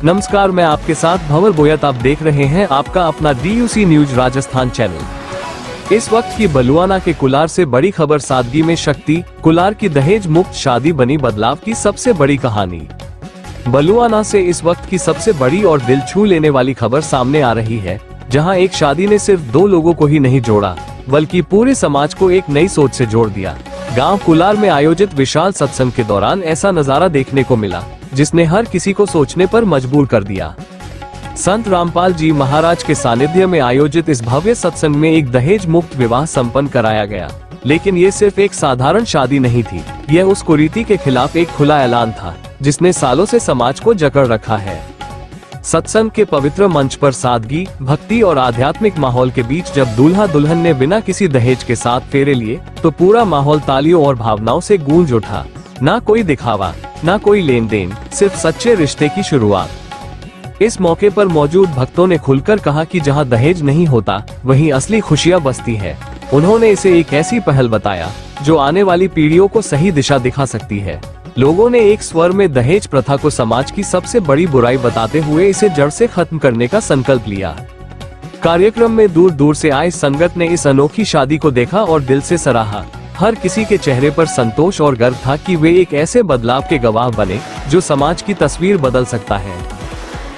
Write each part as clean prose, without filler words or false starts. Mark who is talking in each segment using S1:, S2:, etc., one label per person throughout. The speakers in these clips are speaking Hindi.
S1: नमस्कार, मैं आपके साथ भंवर बोयत। आप देख रहे हैं आपका अपना DUC न्यूज राजस्थान चैनल। इस वक्त की बलुआना के कुलार से बड़ी खबर, सादगी में शक्ति। कुलार की दहेज मुक्त शादी बनी बदलाव की सबसे बड़ी कहानी। बलुआना से इस वक्त की सबसे बड़ी और दिल छू लेने वाली खबर सामने आ रही है, जहां एक शादी ने सिर्फ दो लोगों को ही नहीं जोड़ा, बल्कि पूरे समाज को एक नई सोच से जोड़ दिया। गांव कुलार में आयोजित विशाल सत्संग के दौरान ऐसा नजारा देखने को मिला, जिसने हर किसी को सोचने पर मजबूर कर दिया। संत रामपाल जी महाराज के सानिध्य में आयोजित इस भव्य सत्संग में एक दहेज मुक्त विवाह संपन्न कराया गया। लेकिन ये सिर्फ एक साधारण शादी नहीं थी, यह उस कुरीति के खिलाफ एक खुला ऐलान था, जिसने सालों से समाज को जकड़ रखा है। सत्संग के पवित्र मंच पर सादगी, भक्ति और आध्यात्मिक माहौल के बीच जब दूल्हा दुल्हन ने बिना किसी दहेज के साथ फेरे लिए, तो पूरा माहौल तालियों और भावनाओं से गूंज उठा। ना कोई दिखावा, ना कोई लेन देन, सिर्फ सच्चे रिश्ते की शुरुआत। इस मौके पर मौजूद भक्तों ने खुलकर कहा कि जहां दहेज नहीं होता, वहीं असली खुशियां बसती है। उन्होंने इसे एक ऐसी पहल बताया जो आने वाली पीढ़ियों को सही दिशा दिखा सकती है। लोगों ने एक स्वर में दहेज प्रथा को समाज की सबसे बड़ी बुराई बताते हुए इसे जड़ से खत्म करने का संकल्प लिया। कार्यक्रम में दूर दूर से आए संगत ने इस अनोखी शादी को देखा और दिल से सराहा। हर किसी के चेहरे पर संतोष और गर्व था कि वे एक ऐसे बदलाव के गवाह बने जो समाज की तस्वीर बदल सकता है।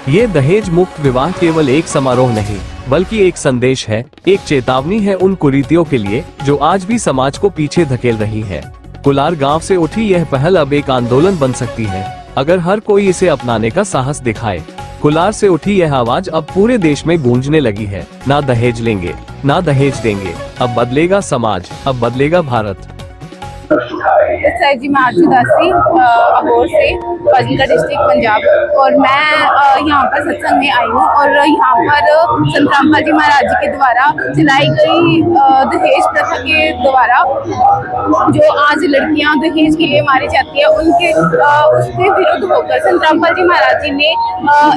S1: ये दहेज मुक्त विवाह केवल एक समारोह नहीं, बल्कि एक संदेश है, एक चेतावनी है उन कुरीतियों के लिए जो आज भी समाज को पीछे धकेल रही है। कुलार गांव से उठी यह पहल अब एक आंदोलन बन सकती है, अगर हर कोई इसे अपनाने का साहस दिखाए। कुलार से उठी यह आवाज अब पूरे देश में गूंजने लगी है। ना दहेज लेंगे, ना दहेज देंगे। अब बदलेगा समाज, अब बदलेगा भारत।
S2: सर जी, मैं आरजू दासी अबोर से, फाजिलका डिस्ट्रिक्ट, पंजाब। और मैं यहाँ पर सत्संग में आई हूँ और यहाँ पर संत रामपाल जी महाराज जी के द्वारा चलाई गई दहेज प्रथा के द्वारा जो आज लड़कियाँ दहेज के लिए मारी जाती है, उनके उसके विरुद्ध होकर संत रामपाल जी महाराज जी ने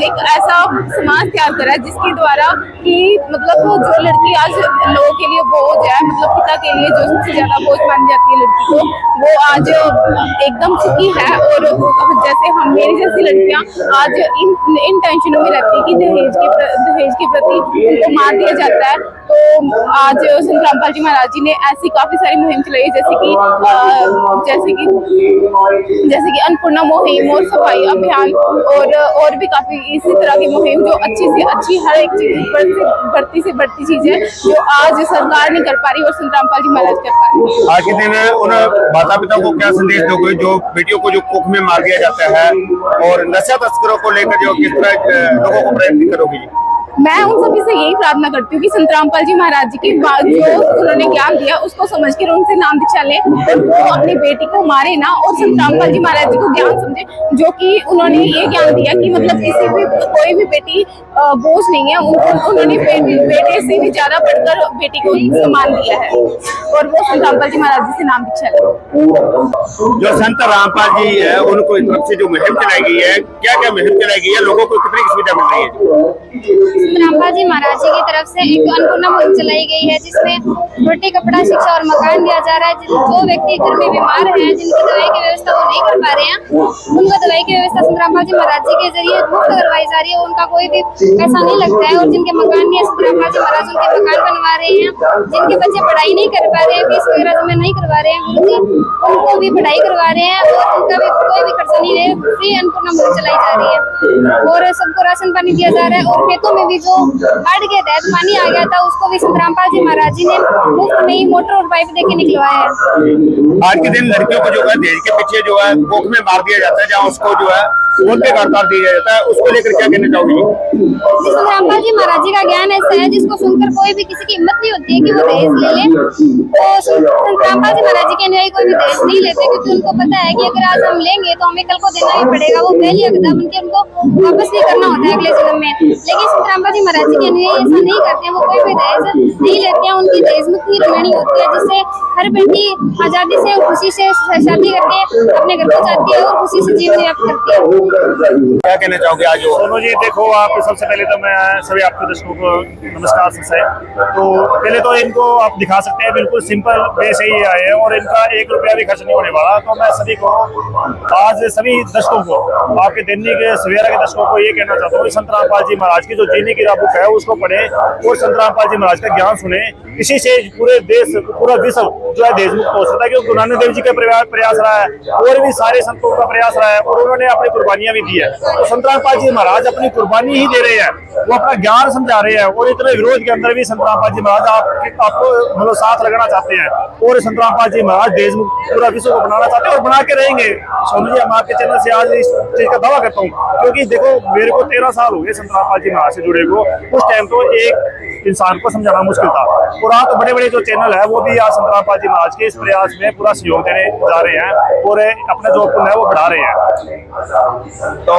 S2: एक ऐसा समाज तैयार करा जिसके द्वारा कि मतलब जो लड़की आज लोगों के लिए बोझ है, मतलब पिता के लिए जो सबसे ज्यादा बोझ मानी जाती है लड़की को, वो आज एकदम सुखी है। और जैसे हम, मेरी जैसी लड़कियां आज इन टेंशनों में रहती है कि दहेज के प्रति उनको मार दिया जाता है। तो आज संत रामपाल जी महाराज जी ने ऐसी काफी सारी मुहिम चलाई, जैसे कि अन्नपूर्णा मुहिम और सफाई अभियान और भी काफी इसी तरह की मुहिम, जो अच्छी से अच्छी हर एक चीज बढ़ती चीज है जो आज सरकार नहीं कर पा रही और संत रामपाल जी महाराज कर पा रहे।
S3: आज के दिन उन माता पिता को क्या संदेश दोगे जो बेटियों को जो कुख में मार दिया जाता है, और नशा तस्करों को लेकर जो किस तरह लोगों को प्रेरित करोगे?
S2: मैं उन सभी से यही प्रार्थना करती हूँ कि संत रामपाल जी महाराज जी की जो उन्होंने ज्ञान दिया उसको समझकर उनसे नाम दीक्षा लें और वो अपनी बेटी को मारे ना, और संत रामपाल जी महाराज जी को ज्ञान समझे, जो कि उन्होंने ये ज्ञान दिया कि मतलब कोई भी बेटी बोझ नहीं है। उन्होंने बेटे से भी ज्यादा बढ़कर बेटी को सम्मान दिया है और वो संत रामपाल जी महाराज जी से नाम दीक्षा लें।
S3: जो संत रामपाल जी है उनको तरफ से जो मुहिम चलाई गई है, क्या क्या मुहिम चलाई गई है, लोगों को कितनी सुविधा मिल रही है?
S4: रामपाल जी महाराज जी की तरफ से एक अन्नपूर्णा मुहिम चलाई गई है, जिसमें रोटी, कपड़ा, शिक्षा और मकान दिया जा रहा है। जो व्यक्ति घर में बीमार हैं, जिनकी दवाई की व्यवस्था वो नहीं कर पा रहे हैं, उनको दवाई की व्यवस्था संत रामपाल जी महाराज जी के जरिए मुफ्त करवाई जा रही है। उनका कोई भी पैसा नहीं लगता है। और जिनके मकान नहीं है, संत रामपाल जी महाराज उनके मकान बनवा रहे हैं। जिनके बच्चे पढ़ाई नहीं कर पा रहे हैं, फीस वगैरह जमा नहीं करवा रहे हैं, गुरुजी उनको भी पढ़ाई करवा रहे हैं और उनका भी कोई भी खर्चा नहीं है। फ्री अन्नपूर्णा मुहिम चलाई जा रही है और सबको राशन पानी दिया जा रहा है। और खेतों में भी जो बाढ़ के तहत पानी आ गया था, उसको भी संत रामपाल जी महाराज जी ने मुफ्त में ही मोटर और पाइप देके निकलवाया है।
S3: आज के दिन लड़कियों को जो है दहेज के पीछे जो है कोख में मार दिया जाता है, जहाँ उसको जो है बोलते कर दिया जाता है, उसको लेकर क्या कहना चाहोगे?
S4: संत रामपाल जी महाराज जी का ज्ञान ऐसा है जिसको सुनकर कोई भी किसी की हिम्मत नहीं होती है कि वो दहेज ले ले। तो संत रामपाल जी महाराज जी के अनुयायी कोई भी दहेज नहीं लेते, क्योंकि उनको पता है कि अगर आज हम लेंगे तो हमें कल को देना ही पड़ेगा। वो पहली अगदा बनके उनको वापस भी करना होता है अगले जन्म में। लेकिन संत रामपाल जी महाराज जी के अनुयायी ऐसा नहीं करते हैं, वो कोई भी दहेज नहीं लेते हैं। उनकी दहेज मुक्त ही रमणी होती है, जिससे हर बेटी आजादी से खुशी से शादी करके अपने घर को जाती है और खुशी से जीवन यापन करती है।
S3: क्या कहना चाहोगे आज जो
S5: सोनू जी देखो, आप सबसे पहले तो मैं सभी आपके दर्शकों को नमस्कार से। तो पहले तो इनको आप दिखा सकते हैं, बिल्कुल सिंपल वे से ही आए हैं और इनका 1 रुपया भी खर्च नहीं होने वाला। तो मैं सभी को आज सभी दर्शकों को, आपके दैनिक सवेरा के दर्शकों को ये कहना चाहता हूँ, संत रामपाल जी महाराज की जो जीने की बुक है उसको पढ़े और संत रामपाल जी महाराज का ज्ञान सुने। इसी से पूरे देश, पूरा विश्व जो है देशमुक्त हो सकता है, क्योंकि गुरु नानक देव जी का प्रयास रहा है और भी सारे संतों का प्रयास रहा है और उन्होंने अपनी कुर्बानियां भी दी है। तो संत रामपाल जी महाराज अपनी कुर्बानी ही दे रहे हैं, वो अपना ज्ञान समझा रहे हैं और इतने विरोध के अंदर भी संत रामपाल जी महाराज आपको मतलब साथ लगाना चाहते हैं और संत रामपाल जी महाराज देशमुक्त पूरा विश्व को बनाना चाहते हैं और बना के रहेंगे। सोनू जी, हम आपके चैनल से आज इस चीज का दावा करता हूँ, क्योंकि देखो मेरे को 13 साल हो गए संत रामपाल जी महाराज से जुड़े को। उस टाइम तो एक इंसान को समझाना मुश्किल था और आज तो बड़े बड़े जो चैनल है वो भी आज संत रामपाल जी महाराज के इस प्रयास में पूरा सहयोग देने जा रहे हैं और अपना जो पुण्य है वो बढ़ा रहे हैं।
S3: तो